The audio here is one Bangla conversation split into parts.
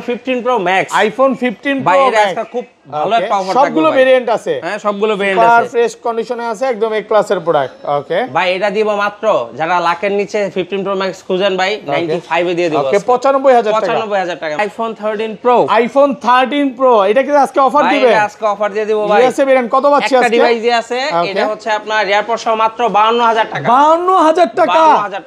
15 Pro Max, iPhone 15 Pro ভাই এটা Max একটা খুব ভালো একটা অফার থাকবে। সবগুলো ভেরিয়েন্ট আছে। হ্যাঁ, সবগুলো ভেরিয়েন্ট আছে। সুপার ফ্রেশ কন্ডিশনে আছে, একদম এ ক্লাসের প্রোডাক্ট। ওকে ভাই এটা দিব মাত্র যারা লাখের নিচে 15 Pro Max খুঁজেন ভাই 95 এ দিয়ে দেব। ওকে 95000 টাকা। 95000 টাকা। iPhone 13 Pro, iPhone 13 Pro এটা কি আজকে অফার দিবে? ভাই আজকে অফার দিয়ে দিব ভাই। ইউএসএ ভেরিয়েন্ট কত পাচ্ছি আজকে? একটা ডিভাইস আছে, এটা হচ্ছে আপনার এয়ারপোর্ট সহ মাত্র 52000 টাকা। 52000 টাকা।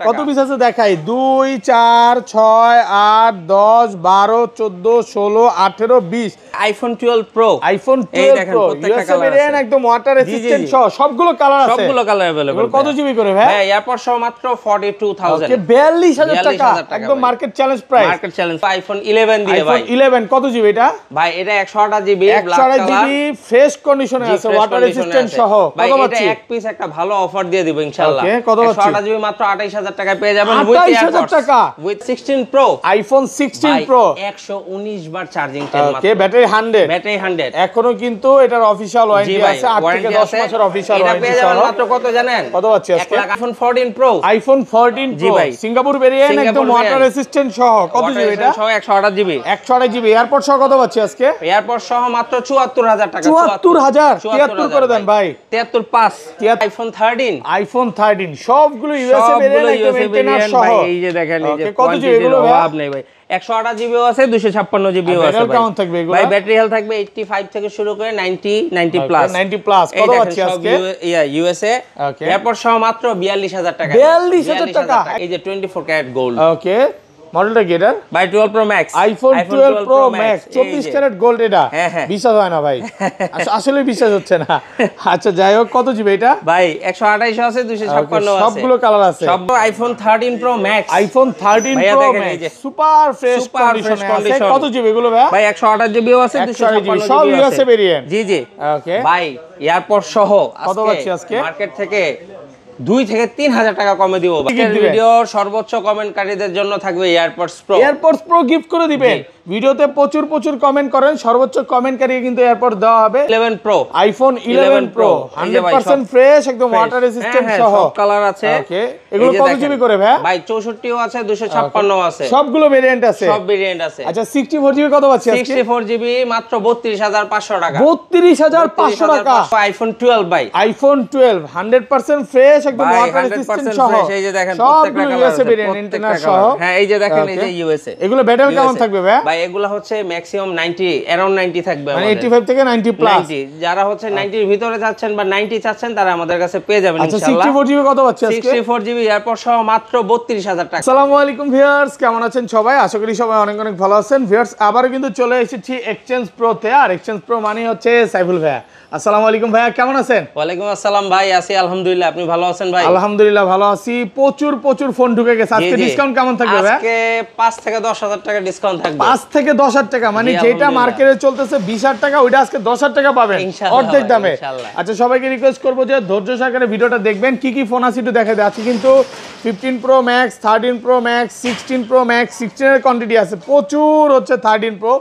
কত পিস আছে দেখাই? 2 4 6 8 10 12 14 16 18 20। iPhone 12 Pro, iPhone 12 Pro USA variant, একদম ওয়াটার রেজিস্ট্যান্ট সহ সবগুলো কালার আছে। সবগুলো কালার अवेलेबल। কত জিবি করে ভাই? ভাই এয়ারপোর্ট সহ মাত্র 42000। ওকে 42000 টাকা, একদম market challenge price. Market challenge. iPhone 11 দিয়ে ভাই। iPhone 11 কত জিবি এটা? ভাই এটা 128 GB, black 128 colour, GB fresh কন্ডিশনে আছে, ওয়াটার রেজিস্ট্যান্ট সহ। ভাই কত এটা পাচ্ছি? এক পিস একটা ভালো অফার দিয়ে দিব ইনশাআল্লাহ। ওকে কত পাচ্ছি? 128 জিবি মাত্র 28000 টাকায় পেয়ে যাবেন উইথ 28000 টাকা উইথ 16 Pro, iPhone 16 Pro 119 বার চার্জিং টাইম মাত্র। Okay battery 100, battery 100। এখনো কিন্তু এটার অফিশিয়াল ওয়ারেন্টি আছে, 8 থেকে 10 মাসের অফিশিয়াল এটা ওয়ারেন্টি পেয়ে যাবেন সহ। মাত্র কত জানেন? কত পাচ্ছি আজকে? 1 লাখ। iPhone 14 Pro, iPhone 14 জি Pro ভাই। সিঙ্গাপুর ভেরিয়েন্ট, একদম ওয়াটার রেজিস্ট্যান্ট সহ। কত জিবি এটা? সহ 128 জিবি। 128 জিবি এয়ারপোর্ট সহ কত পাচ্ছি আজকে? এয়ারপোর্ট সহ মাত্র 74000 টাকা। 74000 73 করে দেন ভাই। 735। 73 iPhone 13, iPhone 13 সবগুলো ইউএসএ ভেরিয়েন্ট, একদম মেইনটেইনার সহ। ভাই এই যে দেখেন, এই যে কত জিবি এগুলো ভাই? অভাব নেই ভাই। 128 জিবিও আছে, 256 জিবিও আছে ভাই। কেমন থাকবে এগুলো? ভাই ব্যাটারি হেলথ থাকবে 85 থেকে শুরু করে 90 প্লাস। 90 প্লাস। কত পাচ্ছি আজকে? ইউএসএ এয়ারপোর্ট সহ মাত্র 42000 টাকা। 42000 টাকা। এই যে 24 ক্যারেট গোল্ড। ওকে মডেলটা কি এটা? ভাই 12 Pro Max, iPhone 12 Pro Max 24 carat gold. এটা হ্যাঁ। বিশ্বাস হয় না ভাই, আসলে বিশ্বাস হচ্ছে না। আচ্ছা যাই হোক, কত জিবি এটা? ভাই 128 আছে, 256 আছে, সবগুলো কালার আছে। সব iPhone 13 Pro Max, iPhone 13 ভাইয়া Pro দেখেন এই Max যে সুপার ফ্রেশ কন্ডিশনে আছে। কত জিবি এগুলো ভাই? ভাই 128 জিবিও আছে, 256 সব জিবিও ইউএসএ আছে। ভেরিয়েন্ট। জি ওকে ভাই এয়ারপোর্ট সহ কত পাচ্ছি আজকে? মার্কেট থেকে 2 থেকে 3000 টাকা কমে দিব। ভিডিও সর্বোচ্চ কমেন্টকারীদের জন্য থাকবে AirPods pro. AirPods pro gift করে দিবেন। ভিডিওতে প্রচুর কমেন্ট করেন, সর্বোচ্চ কমেন্টকারী কিন্তু এয়ারপড দেওয়া হবে। 11 প্রো, iPhone 11 Pro 100% ফ্রেশ, একদম ওয়াটার রেজিস্ট্যান্ট সহ। সব কালার আছে। ওকে এগুলো কত জিবি করে ভাই? ভাই 64ও আছে, 256ও আছে, সবগুলো ভেরিয়েন্ট আছে, সব ভেরিয়েন্ট আছে। আচ্ছা 64 জিবি কত পাচ্ছি আজকে? 64 জিবি মাত্র 32500 টাকা। 32500 টাকা। iPhone 12 ভাই, iPhone 12 100% ফ্রেশ, একদম ওয়াটার রেজিস্ট্যান্ট সহ। এই যে দেখেন সবগুলো ইউএসএ ভেরিয়েন্ট, ইন্টারনাল সহ। হ্যাঁ এই যে দেখেন, এই যে ইউএসএ। এগুলো ব্যাটারি কেমন থাকবে ভাই? ভাই এগুলো হচ্ছে ম্যাক্সিমাম 90 अराउंड 90 থাকবে, মানে 85 থেকে 90 প্লাস। 90 যারা হচ্ছে 90 এর ভিতরে যাচ্ছেন বা 90 চাচ্ছেন তারা আমাদের কাছে পেয়ে যাবেন ইনশাআল্লাহ। 64 জিবি কত পাচ্ছি আজকে? 64 জিবি এয়ারপড সহ মাত্র 32000 টাকা। আসসালামু আলাইকুম ভিউয়ার্স, কেমন আছেন সবাই? আশা করি সবাই অনেক ভালো আছেন। ভিউয়ার্স আবারো কিন্তু চলে এসেছি এক্সচেঞ্জ প্রো তে। আর এক্সচেঞ্জ প্রো মানে হচ্ছে সাইফুল ভাইয়া। আসসালামু আলাইকুম ভাইয়া, কেমন আছেন? ওয়ালাইকুম আসসালাম ভাই, আছি আলহামদুলিল্লাহ। আপনি ভালো আছেন ভাই? আলহামদুলিল্লাহ ভালো আছি। প্রচুর ফোন ঢুকে গেছে। আজকে ডিসকাউন্ট কেমন থাকবে ভাই? আজকে 5 থেকে 10000 টাকা ডিসকাউন্ট থাকবে। 5 থেকে 10000 টাকা, মানে যেটা মার্কেটে চলতেছে 20000 টাকা, ওইটা আজকে 10000 টাকা পাবেন অর্ধেক দামে। আচ্ছা সবাইকে রিকোয়েস্ট করব যে ধৈর্য সহকারে ভিডিওটা দেখবেন। কি ফোন আছে একটু দেখাই দিই। আজকে কিন্তু 15 Pro Max, 13 Pro Max, 16 Pro Max, 16 এর কোয়ান্টিটি আছে প্রচুর, হচ্ছে 13 Pro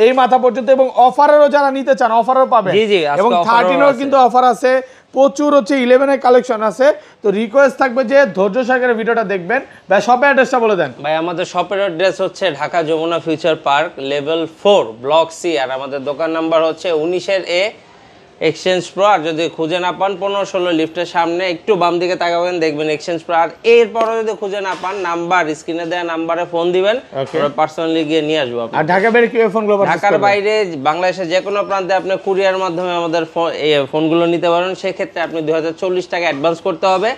এই মাথা পর্যন্ত, এবং অফারেরও যারা নিতে চান অফারও পাবেন। এবং 13 এর কিন্তু অফার আছে প্রচুর, হচ্ছে 11 এর কালেকশন আছে। তো রিকোয়েস্ট থাকবে যে ধৈর্য সহকারে ভিডিওটা দেখবেন। ভাই শপের অ্যাড্রেসটা বলে দেন। ভাই আমাদের শপের অ্যাড্রেস হচ্ছে Dhaka Jamuna future park level 4 block C, আর আমাদের দোকান নাম্বার হচ্ছে 19 এর এ এক্সচেঞ্জ প্রো। আর যদি খুঁজে না পান 15-16 লিফটের সামনে একটু বাম দিকে তাকাবেন, দেখবেন এক্সচেঞ্জ প্রো। আর এরপরও যদি খুঁজে না পান নাম্বার স্ক্রিনে দেওয়া নাম্বারে ফোন দিবেন, আমরা পার্সোনালি গিয়ে নিয়ে আসবো। আর ঢাকা বাইরে কি ফোনগুলো? ঢাকার বাইরে বাংলাদেশের যে কোনো প্রান্তে আপনি কুরিয়ার মাধ্যমে আমাদের এই ফোনগুলো নিতে পারেন। সেক্ষেত্রে আপনি 2040 টাকা অ্যাডভান্স করতে হবে,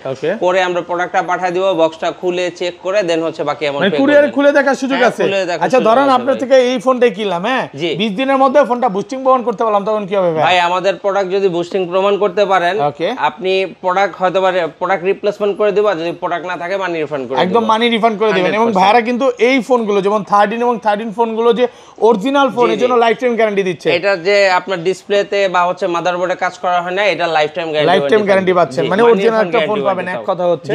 পরে আমরা প্রোডাক্টটা পাঠিয়ে দিব, বক্সটা খুলে চেক করে দেন হচ্ছে বাকি অ্যামাউন্ট পে করবেন। কুরিয়ারে খুলে দেখার সুযোগ আছে। আচ্ছা ধরেন আপনার থেকে এই ফোনটাই কিনলাম, হ্যাঁ 20 দিনের মধ্যে ফোনটা বুস্টিং প্রমাণ করতে পারলাম, তখন কি হবে ভাই? আমাদের প্রোডাক্ট যদি বুস্টিং প্রমাণ করতে পারেন, আপনি প্রোডাক্ট হয়তো প্রোডাক্ট রিপ্লেসমেন্ট করে দিব, আর যদি প্রোডাক্ট না থাকে মানি রিফান্ড করে দিব, একদম মানি রিফান্ড করে দিবেন। এবং ভাইরা কিন্তু এই ফোনগুলো যেমন 13 এবং 13 ফোনগুলো যে অরিজিনাল ফোন, এর জন্য লাইফ টাইম গ্যারান্টি দিচ্ছে। এটা যে আপনার ডিসপ্লেতে বা হচ্ছে মাদারবোর্ডে কাজ করা হয় না, এটা লাইফ টাইম গ্যারান্টি পাচ্ছেন, মানে অরিজিনাল একটা ফোন পাবেন, এক কথা হচ্ছে।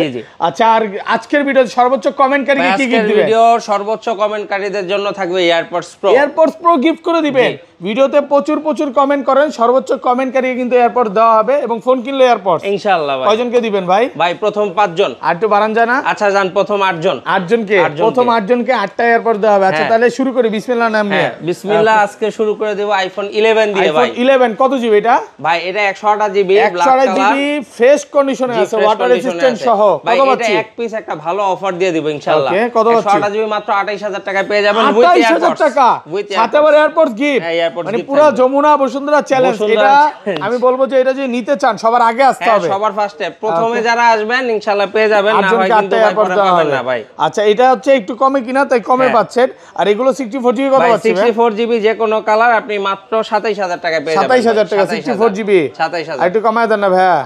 আচ্ছা আর আজকের ভিডিও সর্বোচ্চ কমেন্টকারী কি গিফট দিবেন? ভিডিও সর্বোচ্চ কমেন্টকারীদের জন্য থাকবে AirPods pro. AirPods pro gift করে দিবেন। ভিডিওতে প্রচুর প্রচুর কমেন্ট করেন, সর্বোচ্চ কমেন্টকারী কিন্তু এয়ারপড দেওয়া হবে এবং ফোন কিনলে এয়ারপড ইনশাআল্লাহ ভাই। কয়জনকে দিবেন ভাই? ভাই প্রথম 5 জন। আর একটু বাড়ান যায় না? আচ্ছা যান প্রথম 8 জন। 8 জনকে, প্রথম 8 জনকে 8টা এয়ারপড দেওয়া হবে। আচ্ছা তাহলে শুরু করি বিসমিল্লাহ নাম নিয়ে। বিসমিল্লাহ, আজকে শুরু করে দেব আইফোন 11 দিয়ে ভাই। আইফোন 11 কত জিবি এটা? ভাই এটা 128 জিবি, 128 জিবি ফ্রেশ কন্ডিশনে আছে, ওয়াটার রেজিস্ট্যান্ট সহ। ভাই কত এটা পাচ্ছি? এক পিস একটা ভালো অফার দিয়ে দিব ইনশাআল্লাহ। ওকে, কত পাচ্ছি? 128 জিবি মাত্র 28000 টাকায় পেয়ে যাবেন উইথ 28000 টাকা, সাথে আবার এয়ারপডস গিফট। মানে পুরো যমুনা বসুন্ধরা চ্যালেঞ্জ। এটা আমি বলবো যে এটা যে নিতে চান সবার আগে আসতে হবে, সবার ফার্স্টে প্রথমে যারা আসবেন ইনশাআল্লাহ পেয়ে যাবেন, না ভাই কিন্তু পরে পাবেন না ভাই। আচ্ছা এটা হচ্ছে একটু কমে কিনা, তাই কমে পাচ্ছেন। আর এগুলো 64 জিবি কত পাচ্ছেন? 64 জিবি যে কোনো কালার আপনি মাত্র 27000 টাকায় পেয়ে যাবেন। 27000 টাকা 64 জিবি। 27000 আর একটু কমায় দেন না ভাইয়া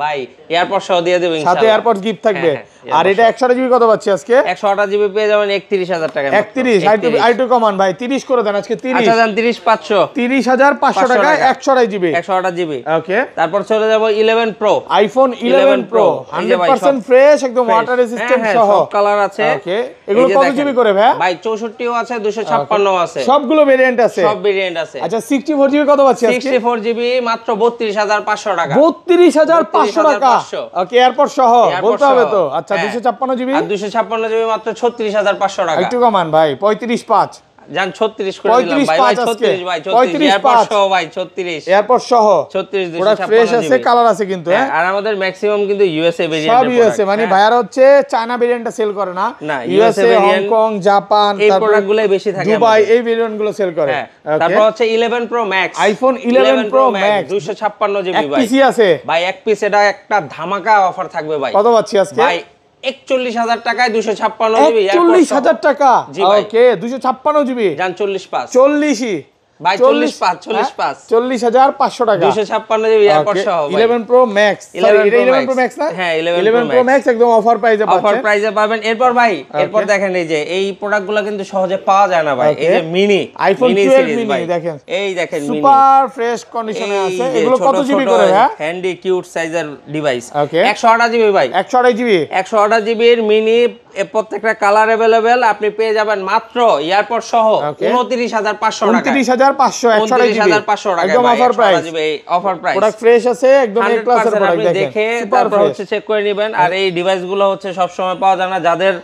ভাই, এয়ারপড সহ দিয়ে দেব ইনশাআল্লাহ, সাথে এয়ারপড গিফট থাকবে। আর এটা 128 জিবি কত পাচ্ছি আজকে? 128 জিবি পেয়ে যাবেন 31000 টাকায়। 31 আইটু কমান ভাই, 30 করে দেন আজকে। 30 আচ্ছা জান 30500, 30500 টাকায় 128 জিবি। 128 জিবি। ওকে, তারপর চলে যাব 11 প্রো, আইফোন 11 প্রো 100% ফ্রেশ, একদম ওয়াটার রেজিস্ট্যান্ট সহ, সব কালার আছে। ওকে, এগুলো কত জিবি করে ভাই? ভাই 64ও আছে, 256ও আছে, সবগুলো ভেরিয়েন্ট আছে, সব ভেরিয়েন্ট আছে। আচ্ছা 64 জিবি কত পাচ্ছি আজকে? 64 জিবি মাত্র 32500 টাকা। 32500 টাকা। ওকে, এয়ারপড সহ বলতে হবে তো। আচ্ছা 256 জিবি, আর 256 জিবি মাত্র 36500 টাকা। একটু কমান ভাই, 35.5 জান 36 করে দিলাম ভাই। ভাই 36 ভাই, 36 এয়ারপড সহ ভাই, 36 এয়ারপড সহ 36 পুরো ফ্রেশ আছে, কালার আছে কিন্তু। হ্যাঁ, আর আমাদের ম্যাক্সিমাম কিন্তু ইউএসএ ভেরিয়েন্ট, সব ইউএসএ, মানে ভাইয়ার হচ্ছে চায়না ভেরিয়েন্টটা সেল করে না, ইউএসএ ভেরিয়েন্ট, হংকং, জাপান, এই প্রোডাক্টগুলোই বেশি থাকে, দুবাই, এই ভেরিয়েন্ট গুলো সেল করে। তারপর হচ্ছে 11 pro max, iPhone 11 pro max 256 GB ভাই। পিসি আছে ভাই, এক পিস এটা একটা ধামাকা অফার থাকবে ভাই। কত পাচ্ছি আজকে ভাই? 41000 টাকায় 256 জিবি। 41000 টাকা। ওকে, 256 জিবি জান 45 40ই ভাই, 45 40500 টাকা, 256 জিবি এয়ারপড সহ ভাই। 11 প্রো ম্যাক্স, 11 প্রো ম্যাক্স না? হ্যাঁ 11 প্রো ম্যাক্স একদম অফার প্রাইসে পাচ্ছেন, অফার প্রাইসে পাবেন। এরপর ভাই, এরপর দেখেন এই যে এই প্রোডাক্টগুলো কিন্তু সহজে পাওয়া যায় না ভাই। এই যে মিনি আইফোন 12 মিনি দেখেন, এই দেখেন মিনি সুপার ফ্রেশ কন্ডিশনে আছে। এগুলো কত জিবি করে ভাই? হ্যান্ডি কিউট সাইজের ডিভাইস। ওকে, 128 জিবি ভাই, 128 জিবি 128 জিবির মিনি, প্রত্যেকটা কালার अवेलेबल আপনি পেয়ে যাবেন মাত্র এয়ারপড সহ 29500 টাকা। 29500 29500 টাকা একদম offer price, offer price. Product fresh আছে, একদম এ ক্লাসের প্রোডাক্ট দেখে তারপর হচ্ছে চেক করে নেবেন। আর এই ডিভাইসগুলো হচ্ছে সব সময় পাওয়া যায় না, যাদের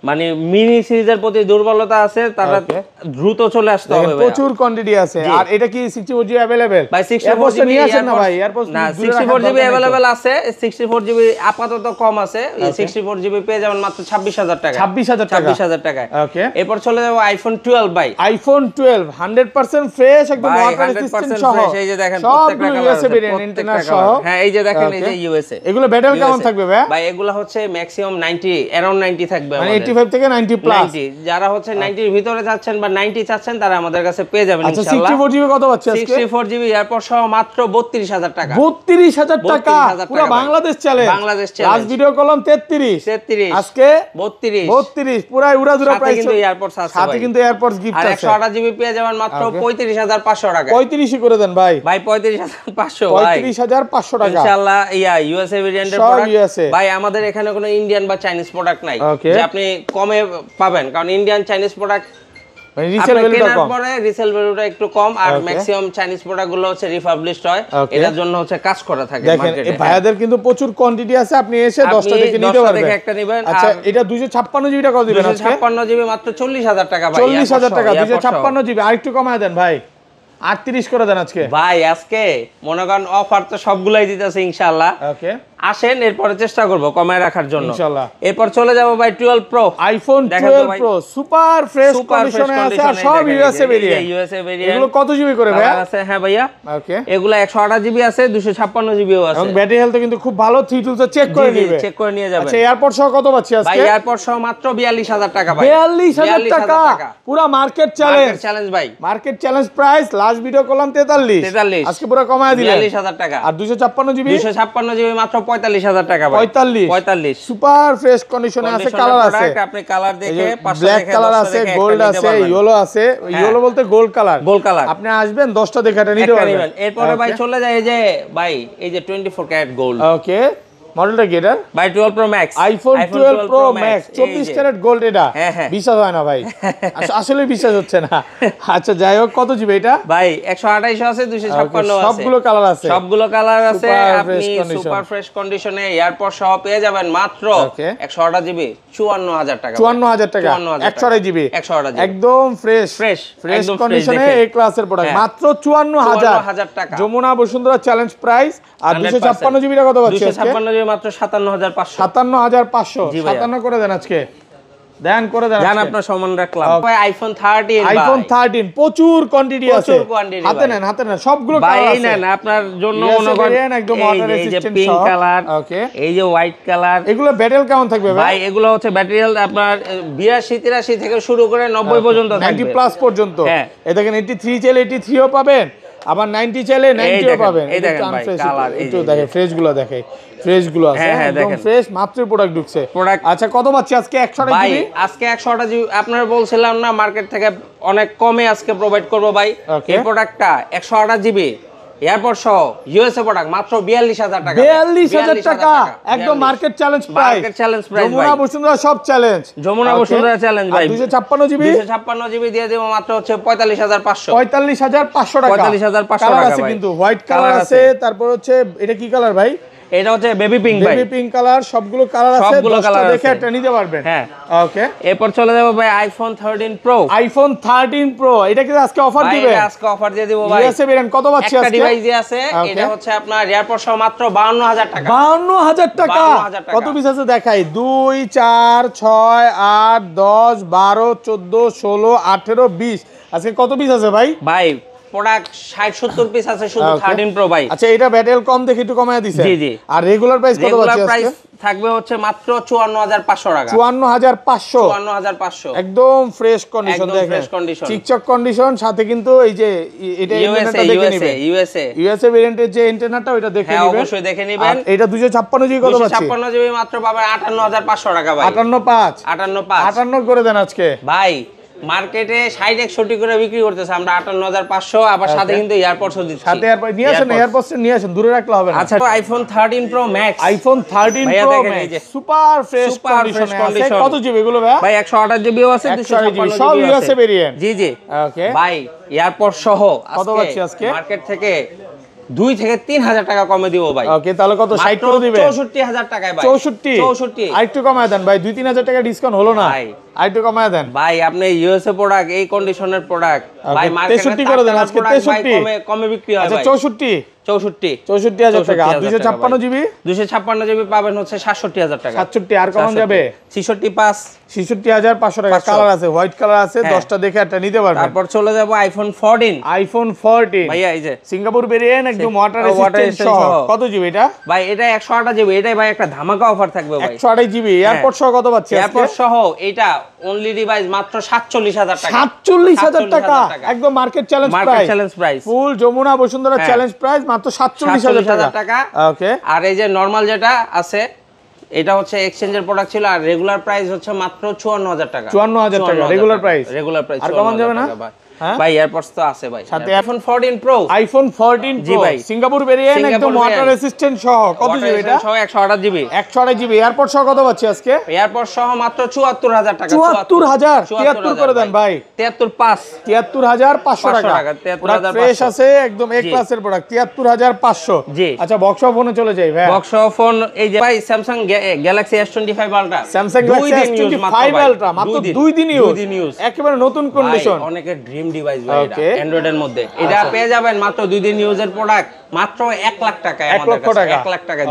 মানে মিনি সিরিজের প্রতি দুর্বলতা আছে তারা দ্রুত চলে আসতে হবে ভাই, প্রচুর কোয়ান্টিটি আছে। আর এটা কি 64 জিবি अवेलेबल ভাই? 64 জিবি আছে না ভাই? এয়ারপড না, 64 জিবি अवेलेबल আছে, 64 জিবি আপাতত কম আছে। 64 জিবি পেয়ে যাবেন মাত্র 26000 টাকা। 26000 টাকায়। ওকে, এরপর চলে যাব আইফোন 12 ভাই। আইফোন 12 100% ফ্রেশ, একদম ওয়াটার রেজিস্ট্যান্ট সহ। এই যে দেখেন প্রত্যেকটা ইউএসএ ভেরিয়েন্ট, ইন্টারন্যাশনাল সহ। হ্যাঁ এই যে দেখেন এই যে ইউএসএ। এগুলো ব্যাটারি কেমন থাকবে ভাই? ভাই এগুলো হচ্ছে ম্যাক্সিমাম 90 अराउंड 90 থাকবে, মানে 85 থেকে 90 প্লাস। 90 যারা হচ্ছে 90 এর ভিতরে যাচ্ছেন বা 90 চাচ্ছেন তারা আমাদের কাছে পেয়ে যাবেন ইনশাআল্লাহ। 64 জিবি কত পাচ্ছি আজকে? 64 জিবি এয়ারপড সহ মাত্র 32000 টাকা। 32000 টাকা, পুরো Bangladesh challenge. Bangladesh challenge. Last video কলম 33, আজকে 32, পুরো উড়াধুরা প্রাইস। কিন্তু এয়ারপডস আছে ভাই, সাথে কিন্তু এয়ারপডস গিফট আছে। আর 128 জিবি পেয়ে যাবেন মাত্র 35500 টাকা। 35 করে দেন ভাই। ভাই 35500 ভাই, 35500 টাকা ইনশাআল্লাহ। ইউএসএ ভেরিয়েন্টের প্রোডাক্ট ভাই, আমাদের এখানে কোনো ইন্ডিয়ান বা চাইনিজ প্রোডাক্ট নাই যে আপনি কমে পাবেন, কারণ ইন্ডিয়ান চাইনিজ প্রোডাক্ট রিসেল ভ্যালুটা কম, রিসেল ভ্যালুটা একটু কম। আর ম্যাক্সিমাম চাইনিজ প্রোডাক্ট গুলো হচ্ছে রিফাবলিশড হয়, এটার জন্য হচ্ছে কাজ করা থাকে মার্কেটে। দেখেন এই ভাইয়াদের কিন্তু প্রচুর কোয়ান্টিটি আছে, আপনি এসে 10টা দেখে নিতে পারবেন। 10টা দেখে একটা নেবেন। আচ্ছা এটা 256 জিবি টাকা দিবেন আজকে? 256 জিবি মাত্র 40000 টাকা ভাই। 40000 টাকা 256 জিবি। আরেকটু কমায় দেন ভাই, 38 করে দেন আজকে ভাই। আজকে মনে করেন অফার তো সবগুলাই দিতেছে ইনশাআল্লাহ। ওকে, আসেন এরপরে চেষ্টা করব কমায় রাখার জন্য ইনশাআল্লাহ। এরপর চলে যাব ভাই 12 pro, iPhone 12 pro super fresh কন্ডিশনে আছে, আর সব ইউএসএ ভেরিয়েন্ট। এগুলো কত জিবি করে ভাই আছে? হ্যাঁ ভাইয়া, ওকে, এগুলো 128 জিবি আছে, 256 জিবিও আছে, এবং ব্যাটারি হেলথ কিন্তু খুব ভালো। 3 টুলস চেক করে নিবে, চেক করে নিয়ে যাবেন। আচ্ছা এয়ারপড সহ কত পাচ্ছি আজকে? ভাই এয়ারপড সহ মাত্র 42000 টাকা ভাই। 42000 টাকা, পুরো মার্কেট চ্যালেঞ্জ ভাই। Market challenge price. Last video করলাম 43, আজকে পুরো কমায় দিলেন 42000 টাকা। আর 256 জিবি মাত্র 45000 টাকা ভাই। 45 সুপার ফ্রেশ কন্ডিশনে আছে, কালার আছে, আপনি কালার দেখে পাঁচটা ব্ল্যাক দেখে কালার আছে, গোল্ড আছে, ইয়েলো আছে। ইয়েলো বলতে গোল্ড কালার, আপনি আসবেন 10টা দেখে এটা নিতে পারবেন। এরপরে ভাই চলে যায় এই যে ভাই এই যে 24 ক্যারেট গোল্ড। ওকে, মডেলটা কি এটা ভাই 12 pro max, iPhone 12 pro max 24 carat gold এটা। হ্যাঁ। বিশ্বাস হয় না ভাই, আসলে বিশ্বাস হচ্ছে না। আচ্ছা যাই হোক, কত জিবি এটা ভাই? 128 আছে, 256 আছে, সবগুলো কালার আছে, সবগুলো কালার আছে। Super আপনি fresh condition। সুপার ফ্রেশ কন্ডিশনে এয়ারপড সহ পেয়ে যাবেন মাত্র 128 জিবি 54000 টাকা। 54000 টাকা 128 জিবি 128 জিবি একদম ফ্রেশ ফ্রেশ কন্ডিশনে এই ক্লাসের প্রোডাক্ট মাত্র 54000 টাকা। Jamuna Bashundhara challenge price. আর 256 জিবিটা কত পাচ্ছি আজকে? 256 জিবি মাত্র 57500। 57500 57 করে দেন আজকে, দেন করে দেন জান আপনার সম্মান রাখলাম। ভাই আইফোন 13 ভাই, আইফোন 13 প্রচুর কোয়ান্টিটি আছে, প্রচুর quantity হাতে নেন সবগুলো ভাই কালার আছে। নেন আপনার জন্য USA মনে করেন variant, একদম water এই যে resistant পিঙ্ক সহ। কালার, ওকে এই যে হোয়াইট কালার, এগুলো ব্যাটেল কেমন থাকবে ভাই? এগুলো হচ্ছে ব্যাটারিয়াল আপনার 82 83 থেকে শুরু করে 90 পর্যন্ত 90 থাকবে, প্লাস পর্যন্ত। হ্যাঁ। এই দেখেন 83 চাইলে 83 ও পাবেন, আবার 90 চাইলে 90 ও পাবেন। এই দেখেন ভাই কালার, একটু দেখে ফ্রেশ গুলো দেখে, ফ্রেশ গুলো আছে হ্যাঁ, একদম দেখেন। ফ্রেশ, মাত্র প্রোডাক্ট ঢুকছে। আচ্ছা কত পাচ্ছি আজকে? 128 ভাই জিবি আজকে 128 জিবি আপনারা বলছিলাম না মার্কেট থেকে অনেক কমে আজকে প্রোভাইড করব ভাই। Okay. এই প্রোডাক্টটা 128 জিবি এয়ারপড সহ ইউএসএ প্রোডাক্ট মাত্র 42000 টাকা। 42000 টাকা একদম market challenge price, market challenge price ভাই। যমুনা বসুন্ধরা সব চ্যালেঞ্জ, যমুনা বসুন্ধরা চ্যালেঞ্জ ভাই। 256 জিবি 256 জিবি দিয়ে দেব মাত্র হচ্ছে 45500। 45500 টাকা। 45500 কালার টাকা আছে ভাই। কিন্তু হোয়াইট কালার কালার আছে, তারপর হচ্ছে এটা কি কালার ভাই? এটা হচ্ছে বেবি পিঙ্ক ভাই, বেবি পিঙ্ক কালার, সবগুলো কালার আছে, সবগুলো 10টা কালার দেখে আছে। একটা নিতে পারবেন। হ্যাঁ ওকে, এরপর চলে যাব ভাই আইফোন 13 প্রো। আইফোন 13 প্রো এটা কি আজকে অফার ভাই দিবেন? এটা আজকে অফার দিয়ে দিব ভাই। ইউএসএ ভেরিয়েন্ট কত পাচ্ছি একটা আজকে? ডিভাইস দিয়ে আছে, Okay. এটা হচ্ছে আপনার এয়ারপড সহ মাত্র 52000 টাকা। 52000 টাকা। 52000 টাকা। কত পিস আছে দেখাই? 2 4 6 8 10 12 14 16 18 20। আজকে কত পিস আছে ভাই? ভাই প্রোডাক্ট 60 70 পিস আছে শুধু Okay. 13 প্রো ভাই। আচ্ছা এটা ব্যাটেল কম দেখে একটু কমায় দিছে। জি, জি। আর রেগুলার প্রাইস কত রেগুলার পাচ্ছি প্রাইস আজকে? থাকবে হচ্ছে মাত্র 54500 টাকা। 54500 54500 একদম ফ্রেশ কন্ডিশন একদম দেখেন, ফ্রেশ কন্ডিশন, চিকচক কন্ডিশন, সাথে কিন্তু এই যে এটা ইউএসএ ইন্টারনেটটা দেখে নেবেন। ইউএসএ ইউএসএ ভেরিয়েন্টের যে ইন্টারনেটটা ওটা দেখে হ্যাঁ নেবেন, অবশ্যই দেখে নেবেন। এটা 256 জিবি কত পাচ্ছি? 256 জিবি মাত্র পাবেন 58500 টাকা ভাই। 585 585 58 করে দেন আজকে ভাই। মার্কেটে 60 160 করে বিক্রি করতেছে, আমরা 58500 আবার সাথে কিন্তু এয়ারপডসও দিচ্ছি। সাথে এয়ারপড নিয়ে আসেন, এয়ারপডস নিয়ে আসেন, দূরে রাখলে হবে না। আচ্ছা আইফোন 13 প্রো ম্যাক্স, আইফোন 13 ভাইয়া প্রো দেখেন এই যে। Max super fresh Super fresh কন্ডিশনে আছে। condition। কত জিবি এগুলো ভাই? ভাই 128 জিবিও আছে, 128 জিবি 256 সব জিবিও ইউএসএ আছে। ভেরিয়েন্ট। জি জি ওকে ভাই এয়ারপড সহ কত পাচ্ছি আজকে? মার্কেট থেকে 2 থেকে 3000 টাকা কমে দিব ভাই। ওকে তাহলে কত 60 করে দিবেন? 64000 টাকায় ভাই। 64 আরেকটু কমায় দেন ভাই, 2-3000 টাকা ডিসকাউন্ট হলো না ভাই। আরেকটু কমায় দেন ভাই আপনি ইউএসএ প্রোডাক্ট এই কন্ডিশনের প্রোডাক্ট ভাই মার্কেটে 63 করে দেন আজকে, 63 কমে বিক্রি হয় আচ্ছা ভাই। 64 64000 টাকা। আর 256 জিবি 256 জিবি পাবেন হচ্ছে 67000 টাকা। 67 আর কমন যাবে 665। 66500 টাকা। 500 কালার আছে, হোয়াইট কালার আছে, হ্যাঁ। 10টা দেখে একটা নিতে পারবেন। তারপর চলে যাব আইফোন 14 আইফোন 14 ভাইয়া এই যে সিঙ্গাপুর ভেরিয়েন্ট, একদম ওয়াটার water রেসিস্ট্যান্ট resistant সহ। সহ। কত জিবি এটা? ভাই এটা 128 জিবি, এটাই ভাই একটা ধামাকা অফার থাকবে ভাই। 128 জিবি এয়ারপড সহ কত পাচ্ছি আজকে? এয়ারপড সহ এটা অনলি ডিভাইস মাত্র 47000 টাকা। 47000 টাকা একদম market challenge market price. Challenge price full Jamuna Bashundhara হ্যাঁ। চ্যালেঞ্জ প্রাইস মাত্র 47000 টাকা। ওকে আর এই যে নরমাল যেটা আছে এটা হচ্ছে এক্সচেঞ্জের প্রোডাক্ট ছিল, আর রেগুলার প্রাইস হচ্ছে মাত্র 54000 টাকা। 54000 টাকা রেগুলার প্রাইস। রেগুলার প্রাইস আর কমন যাবে না? হ্যাঁ ভাই এয়ারপডস তো আছে ভাই। সাথে আইফোন 14 প্রো আইফোন 14 জি প্রো ভাই। সিঙ্গাপুর ভেরিয়েন্ট, একদম সিঙ্গাপুর ওয়াটার variant। রেসিস্ট্যান্ট সহ। কত জিবি এটা? সহ 128 জিবি 128 জিবি এয়ারপড সহ কত পাচ্ছি আজকে? এয়ারপড সহ মাত্র 74000 টাকা। 74000 73 করে দেন ভাই। 735 73500 টাকা। 73500 ফ্রেশ আছে একদম এ ক্লাসের প্রোডাক্ট 73500। জি। আচ্ছা বক্স ফোনে চলে যাই ভাই। বক্স ফোন এই যে ভাই Samsung Galaxy S25 ultra, Samsung Galaxy S25 ultra মাত্র 2 দিন ইউজ, একেবারে নতুন কন্ডিশন। অনেকের ড্রিম ডিভাইস ভাই এটা Okay. অ্যান্ড্রয়েড এর মধ্যে। এটা পেয়ে যাবেন মাত্র 2 দিন ইউজের প্রোডাক্ট মাত্র 1 লাখ টাকায়। 1 লক্ষ টাকা। 1 লাখ টাকা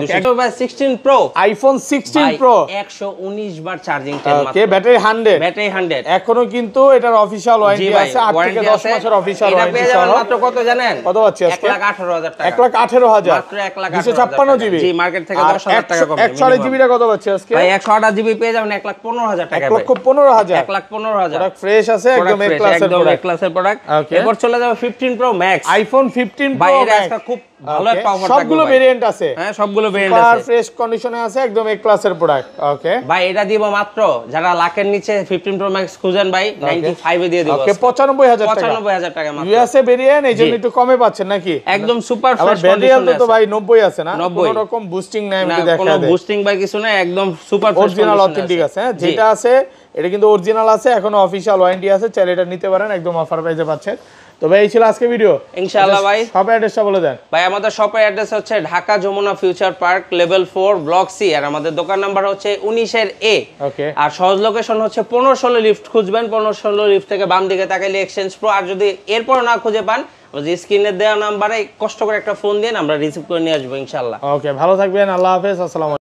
16 প্রো আইফোন 16 প্রো 119 বার চার্জিং টাইম মাত্র। ওকে ব্যাটারি 100 ব্যাটারি 100 এখনো কিন্তু এটার অফিশিয়াল ওয়ারেন্টি আছে 8 থেকে 10 মাসের অফিশিয়াল এটা ওয়ারেন্টি পেয়ে যাবেন মাত্র কত জানেন? কত পাচ্ছি আজকে? 1,18,000 টাকা। 1,18,000 মাত্র 1,18,000 256 জিবি। জি মার্কেট থেকে 10,000 টাকা কম। 128 জিবিটা কত পাচ্ছি আজকে? ভাই 128 জিবি পেয়ে যাবেন 1,15,000 টাকা। 1,15,000 1,15,000 প্রোডাক্ট ফ্রেশ আছে একদম এ একদম ক্লাসের এ প্রোডাক্ট। ক্লাসের ক্লাসের প্রোডাক্ট। এরপর চলে যাবে 15 প্রো ম্যাক্স, আইফোন 15 ভাই প্রো এটা একটা খুব ভালো একটা অফার থাকবে, সবগুলো ভেরিয়েন্ট আছে। হ্যাঁ সবগুলো ভেরিয়েন্ট আছে, ফ্রেশ কন্ডিশনে আছে, একদম এ ক্লাসের প্রোডাক্ট। ওকে ভাই এটা দিব মাত্র, যারা লাখের নিচে 15 প্রো ম্যাক্স খুঁজেন ভাই 95 এ দিয়ে দিব। ওকে 95000 টাকা, 95000 টাকা মাত্র। ইউএসএ ভেরিয়েন্ট, এইজন্য একটু কমে পাচ্ছেন নাকি? একদম সুপার ফ্রেশ কন্ডিশন তো ভাই 90 আছে না, 90 কোনো রকম বুস্টিং নাই, আমি দেখা কোনো দেই বুস্টিং ভাই কিছু না, একদম সুপার ফ্রেশ অরিজিনাল অথেন্টিক আছে। হ্যাঁ যেটা আছে এটা কিন্তু অরিজিনাল আছে, এখনো অফিশিয়াল ওয়ারেন্টি আছে, চাইলে এটা নিতে পারেন, একদম অফার প্রাইসে পাচ্ছেন। তো ভাই এই ছিল আজকে ভিডিও ইনশাআল্লাহ। ভাই শপের অ্যাড্রেসটা বলে দেন। ভাই আমাদের শপের অ্যাড্রেস হচ্ছে Dhaka Jamuna future park level 4 block C, আর আমাদের দোকান নাম্বার হচ্ছে 19 এর এ। ওকে আর সহজ লোকেশন হচ্ছে 15-16 লিফট খুঁজবেন, 15-16 লিফট থেকে বাম দিকে তাকাইলে এক্সচেঞ্জ প্রো। আর যদি এরপর না খুঁজে পান, আমাদের স্ক্রিনে দেওয়া নাম্বারে কষ্ট করে একটা ফোন দিন, আমরা রিসিভ করে নিয়ে আসবো ইনশাআল্লাহ। ওকে ভালো থাকবেন, আল্লাহ হাফেজ, আসসালামু আলাইকুম।